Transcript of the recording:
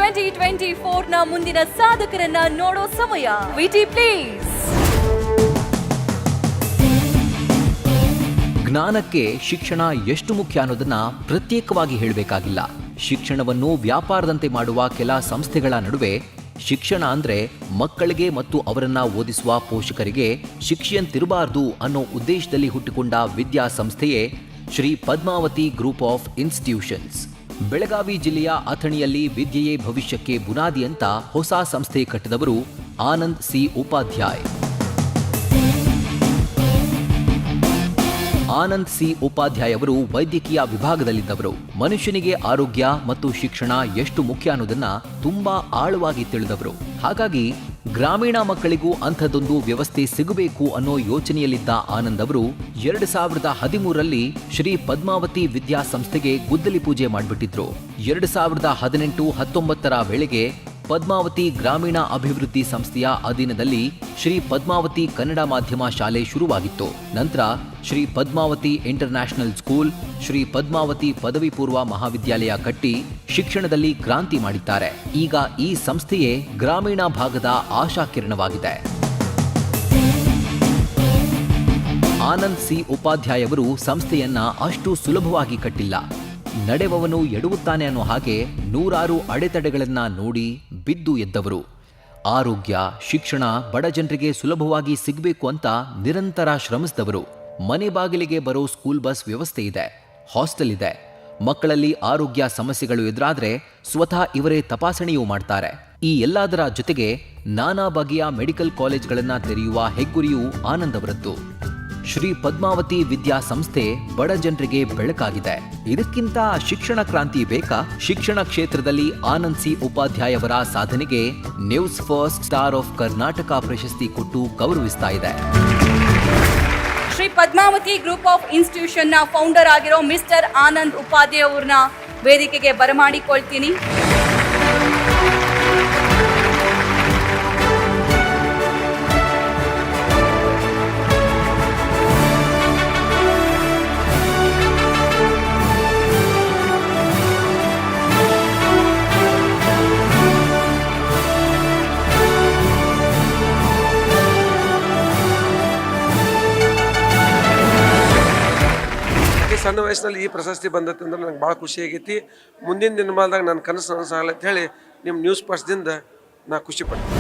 2024ನ ಮುಂದಿನ ಸಾಧಕರನ್ನ ನೋಡೋ ಸಮಯ. ವಿಟಿ ಪ್ಲೀಸ್. ಜ್ಞಾನಕ್ಕೆ ಶಿಕ್ಷಣ ಎಷ್ಟು ಮುಖ್ಯ ಅನ್ನೋದನ್ನ ಪ್ರತ್ಯೇಕವಾಗಿ ಹೇಳಬೇಕಾಗಿಲ್ಲ. ಶಿಕ್ಷಣವನ್ನು ವ್ಯಾಪಾರದಂತೆ ಮಾಡುವ ಕೆಲ ಸಂಸ್ಥೆಗಳ ನಡುವೆ ಶಿಕ್ಷಣ ಅಂದ್ರೆ ಮಕ್ಕಳಿಗೆ ಮತ್ತು ಅವರನ್ನ ಓದಿಸುವ ಪೋಷಕರಿಗೆ ಶಿಕ್ಷೆಯಂತಿರಬಾರದು ಅನ್ನೋ ಉದ್ದೇಶದಲ್ಲಿ ಹುಟ್ಟಿಕೊಂಡ ವಿದ್ಯಾಸಂಸ್ಥೆಯೇ Shri Padmavati group of institutions. Belagavi ಜಿಲ್ಲೆಯ ಅಥಣಿಯಲ್ಲಿ ವಿದ್ಯೆಯೇ ಭವಿಷ್ಯಕ್ಕೆ ಬುನಾದಿ ಅಂತ ಹೊಸ ಸಂಸ್ಥೆ ಕಟ್ಟಿದವರು ಆನಂದ್ ಸಿ ಉಪಾಧ್ಯಾಯ್. ಆನಂದ್ ಸಿ ಉಪಾಧ್ಯಾಯ್ ಅವರು ವೈದ್ಯಕೀಯ ವಿಭಾಗದಲ್ಲಿದ್ದವರು. ಮನುಷ್ಯನಿಗೆ ಆರೋಗ್ಯ ಮತ್ತು ಶಿಕ್ಷಣ ಎಷ್ಟು ಮುಖ್ಯ ಅನ್ನೋದನ್ನ ತುಂಬಾ ಆಳವಾಗಿ ತಿಳಿದವರು. ಹಾಗಾಗಿ ಗ್ರಾಮೀಣ ಮಕ್ಕಳಿಗೂ ಅಂಥದ್ದೊಂದು ವ್ಯವಸ್ಥೆ ಸಿಗಬೇಕು ಅನ್ನೋ ಯೋಚನೆಯಲ್ಲಿದ್ದ ಆನಂದ್ ಅವರು 2013ರಲ್ಲಿ ಶ್ರೀ ಪದ್ಮಾವತಿ ವಿದ್ಯಾಸಂಸ್ಥೆಗೆ ಗುದ್ದಲಿ ಪೂಜೆ ಮಾಡಿಬಿಟ್ಟಿದ್ರು. 2018-19ರ ವೇಳೆಗೆ ಪದ್ಮಾವತಿ ಗ್ರಾಮೀಣ ಅಭಿವೃದ್ಧಿ ಸಂಸ್ಥೆಯ ಅಧೀನದಲ್ಲಿ ಶ್ರೀ ಪದ್ಮಾವತಿ ಕನ್ನಡ ಮಾಧ್ಯಮ ಶಾಲೆ ಶುರುವಾಗಿತ್ತು. ನಂತರ ಶ್ರೀ ಪದ್ಮಾವತಿ ಇಂಟರ್ನ್ಯಾಷನಲ್ ಸ್ಕೂಲ್, ಶ್ರೀ ಪದ್ಮಾವತಿ ಪದವಿ ಪೂರ್ವ ಮಹಾವಿದ್ಯಾಲಯ ಕಟ್ಟಿ ಶಿಕ್ಷಣದಲ್ಲಿ ಕ್ರಾಂತಿ ಮಾಡಿದ್ದಾರೆ. ಈಗ ಈ ಸಂಸ್ಥೆಯೇ ಗ್ರಾಮೀಣ ಭಾಗದ ಆಶಾಕಿರಣವಾಗಿದೆ. ಆನಂದ್ ಸಿ ಉಪಾಧ್ಯಾಯ್ ಅವರು ಸಂಸ್ಥೆಯನ್ನ ಅಷ್ಟು ಸುಲಭವಾಗಿ ಕಟ್ಟಿಲ್ಲ. ನಡೆವವನು ಎಡುವುತ್ತಾನೆ ಅನ್ನೋ ಹಾಗೆ ನೂರಾರು ಅಡೆತಡೆಗಳನ್ನ ನೋಡಿ ಬಿದ್ದು ಎದ್ದವರು. ಆರೋಗ್ಯ, ಶಿಕ್ಷಣ ಬಡ ಜನರಿಗೆ ಸುಲಭವಾಗಿ ಸಿಗಬೇಕು ಅಂತ ನಿರಂತರ ಶ್ರಮಿಸಿದವರು. ಮನೆ ಬಾಗಿಲಿಗೆ ಬರೋ ಸ್ಕೂಲ್ ಬಸ್ ವ್ಯವಸ್ಥೆ ಇದೆ, ಹಾಸ್ಟೆಲ್ ಇದೆ. ಮಕ್ಕಳಲ್ಲಿ ಆರೋಗ್ಯ ಸಮಸ್ಯೆಗಳು ಎದುರಾದ್ರೆ ಸ್ವತಃ ಇವರೇ ತಪಾಸಣೆಯೂ ಮಾಡ್ತಾರೆ. ಈ ಎಲ್ಲದರ ಜೊತೆಗೆ ನಾನಾ ಬಗೆಯ ಮೆಡಿಕಲ್ ಕಾಲೇಜ್ಗಳನ್ನ ತೆರೆಯುವ ಹೆಗ್ಗುರಿಯೂ ಆನಂದ್ ಅವರದ್ದು. ಶ್ರೀ ಪದ್ಮಾವತಿ ವಿದ್ಯಾಸಂಸ್ಥೆ ಬಡ ಜನರಿಗೆ ಬೆಳಕಾಗಿದೆ. ಇದಕ್ಕಿಂತ ಶಿಕ್ಷಣ ಕ್ರಾಂತಿ ಬೇಕಾ? ಶಿಕ್ಷಣ ಕ್ಷೇತ್ರದಲ್ಲಿ ಆನಂದ್ ಸಿ ಉಪಾಧ್ಯಾಯ್ ಅವರ ಸಾಧನೆಗೆ news first star of Karnataka ಪ್ರಶಸ್ತಿ ಕೊಟ್ಟು ಗೌರವಿಸ್ತಾ ಇದೆ. Shri Padmavati group of institution ನ ಫೌಂಡರ್ ಆಗಿರೋ ಮಿಸ್ಟರ್ ಆನಂದ್ ಉಪಾಧ್ಯಾಯ್ ಅವ್ರನ್ನ ವೇದಿಕೆಗೆ ಬರಮಾಡಿಕೊಳ್ತೀನಿ. ಸಣ್ಣ ವಯಸ್ಸಿನಲ್ಲಿ ಈ ಪ್ರಶಸ್ತಿ ಬಂದೈತೆ ಅಂದ್ರೆ ನಂಗೆ ಭಾಳ ಖುಷಿ ಆಗೈತಿ. ಮುಂದಿನ ದಿನಮಾನದಾಗ ನನ್ನ ಕನಸು ನನಸಾಗಲ್ಲ ಅಂತ ಹೇಳಿ ನಿಮ್ಮ ನ್ಯೂಸ್ ಫಸ್ಟ್ದಿಂದ ನಾ ಖುಷಿ ಪಡ್ತೀನಿ.